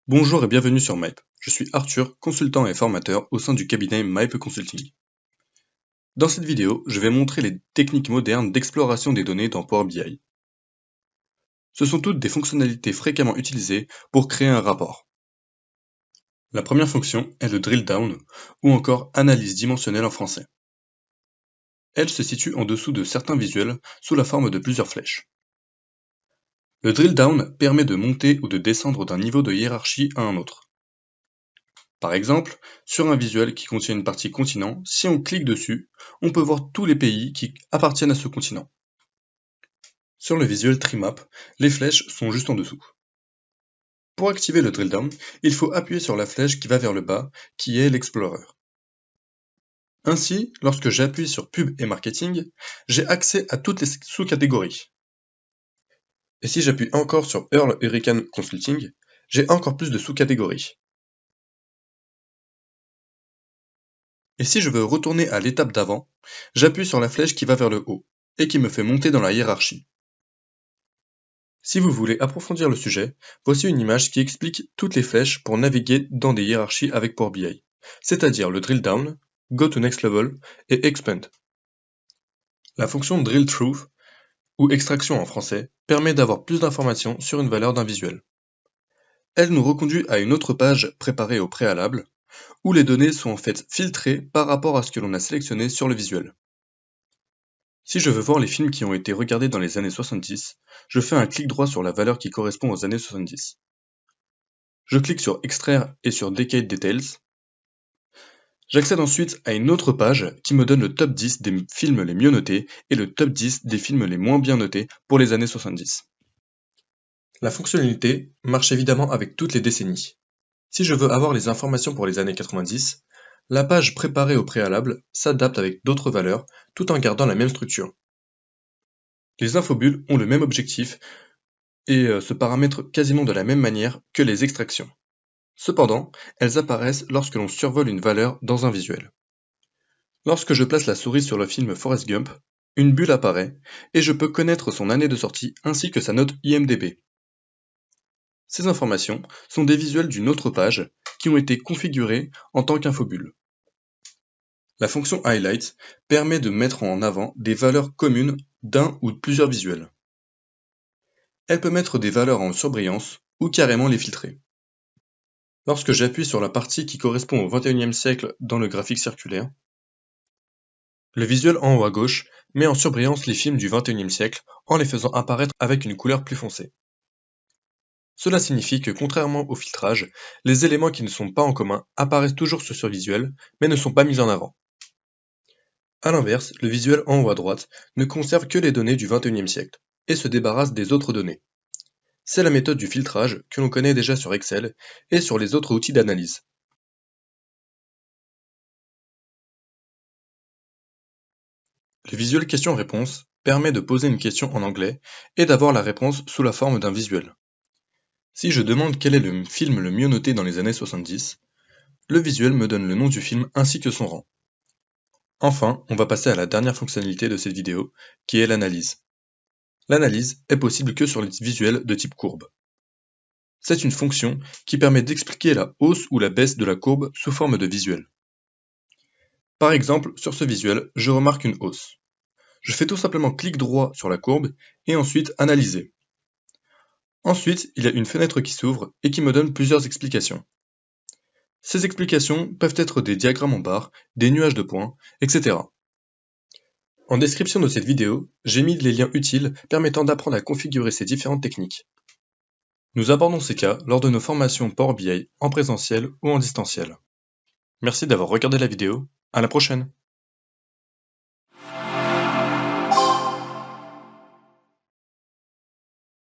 Bonjour et bienvenue sur MyPE. Je suis Arthur, consultant et formateur au sein du cabinet MyPE Consulting. Dans cette vidéo, je vais montrer les techniques modernes d'exploration des données dans Power BI. Ce sont toutes des fonctionnalités fréquemment utilisées pour créer un rapport. La première fonction est le drill down, ou encore analyse dimensionnelle en français. Elle se situe en dessous de certains visuels sous la forme de plusieurs flèches. Le drill down permet de monter ou de descendre d'un niveau de hiérarchie à un autre. Par exemple, sur un visuel qui contient une partie continent, si on clique dessus, on peut voir tous les pays qui appartiennent à ce continent. Sur le visuel Trimap, les flèches sont juste en dessous. Pour activer le drill down, il faut appuyer sur la flèche qui va vers le bas, qui est l'Explorer. Ainsi, lorsque j'appuie sur Pub et Marketing, j'ai accès à toutes les sous-catégories. Et si j'appuie encore sur Earl Hurricane Consulting, j'ai encore plus de sous-catégories. Et si je veux retourner à l'étape d'avant, j'appuie sur la flèche qui va vers le haut, et qui me fait monter dans la hiérarchie. Si vous voulez approfondir le sujet, voici une image qui explique toutes les flèches pour naviguer dans des hiérarchies avec Power BI, c'est-à-dire le drill down, go to next level et expand. La fonction drill through, ou extraction en français, permet d'avoir plus d'informations sur une valeur d'un visuel. Elle nous reconduit à une autre page préparée au préalable, où les données sont en fait filtrées par rapport à ce que l'on a sélectionné sur le visuel. Si je veux voir les films qui ont été regardés dans les années 70, je fais un clic droit sur la valeur qui correspond aux années 70. Je clique sur Extraire et sur Decade Details. J'accède ensuite à une autre page qui me donne le top 10 des films les mieux notés et le top 10 des films les moins bien notés pour les années 70. La fonctionnalité marche évidemment avec toutes les décennies. Si je veux avoir les informations pour les années 90, la page préparée au préalable s'adapte avec d'autres valeurs tout en gardant la même structure. Les infobules ont le même objectif et se paramètrent quasiment de la même manière que les extractions. Cependant, elles apparaissent lorsque l'on survole une valeur dans un visuel. Lorsque je place la souris sur le film Forrest Gump, une bulle apparaît et je peux connaître son année de sortie ainsi que sa note IMDb. Ces informations sont des visuels d'une autre page qui ont été configurés en tant qu'infobulle. La fonction Highlight permet de mettre en avant des valeurs communes d'un ou de plusieurs visuels. Elle peut mettre des valeurs en surbrillance ou carrément les filtrer. Lorsque j'appuie sur la partie qui correspond au XXIe siècle dans le graphique circulaire, le visuel en haut à gauche met en surbrillance les films du XXIe siècle en les faisant apparaître avec une couleur plus foncée. Cela signifie que contrairement au filtrage, les éléments qui ne sont pas en commun apparaissent toujours sur ce visuel, mais ne sont pas mis en avant. A l'inverse, le visuel en haut à droite ne conserve que les données du XXIe siècle, et se débarrasse des autres données. C'est la méthode du filtrage que l'on connaît déjà sur Excel et sur les autres outils d'analyse. Le visuel question-réponse permet de poser une question en anglais et d'avoir la réponse sous la forme d'un visuel. Si je demande quel est le film le mieux noté dans les années 70, le visuel me donne le nom du film ainsi que son rang. Enfin, on va passer à la dernière fonctionnalité de cette vidéo, qui est l'analyse. L'analyse est possible que sur les visuels de type courbe. C'est une fonction qui permet d'expliquer la hausse ou la baisse de la courbe sous forme de visuel. Par exemple, sur ce visuel, je remarque une hausse. Je fais tout simplement clic droit sur la courbe et ensuite Analyser. Ensuite, il y a une fenêtre qui s'ouvre et qui me donne plusieurs explications. Ces explications peuvent être des diagrammes en barre, des nuages de points, etc. En description de cette vidéo, j'ai mis les liens utiles permettant d'apprendre à configurer ces différentes techniques. Nous abordons ces cas lors de nos formations Power BI en présentiel ou en distanciel. Merci d'avoir regardé la vidéo, à la prochaine!